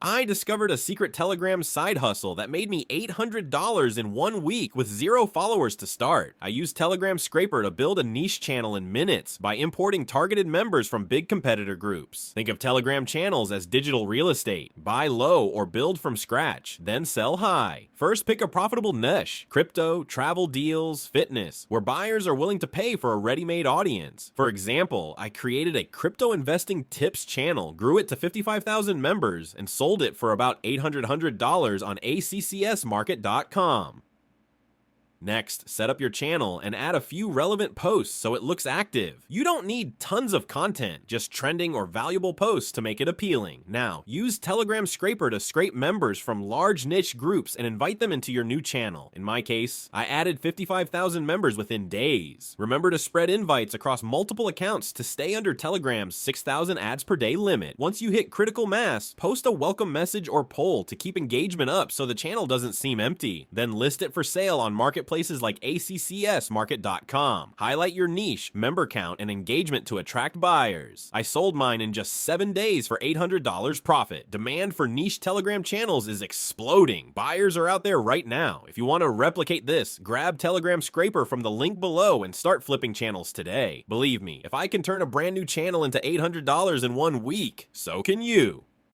I discovered a secret Telegram side hustle that made me $800 in 1 week with 0 followers to start. I used Telegram Scraper to build a niche channel in minutes by importing targeted members from big competitor groups. Think of Telegram channels as digital real estate. Buy low or build from scratch, then sell high. First, pick a profitable niche: crypto, travel deals, fitness, where buyers are willing to pay for a ready-made audience. For example, I created a crypto investing tips channel, grew it to 55,000 members, and sold it for about $800 on accsmarket.com. Next, set up your channel and add a few relevant posts so it looks active. You don't need tons of content, just trending or valuable posts to make it appealing. Now, use Telegram Scraper to scrape members from large niche groups and invite them into your new channel. In my case, I added 55,000 members within days. Remember to spread invites across multiple accounts to stay under Telegram's 6,000 ads per day limit. Once you hit critical mass, post a welcome message or poll to keep engagement up so the channel doesn't seem empty. Then list it for sale on marketplaces like accsmarket.com. Highlight your niche, member count, and engagement to attract buyers. I sold mine in just 7 days for $800 profit. Demand for niche Telegram channels is exploding. Buyers are out there right now. If you want to replicate this, grab Telegram Scraper from the link below and start flipping channels today. Believe me, if I can turn a brand new channel into $800 in 1 week, so can you.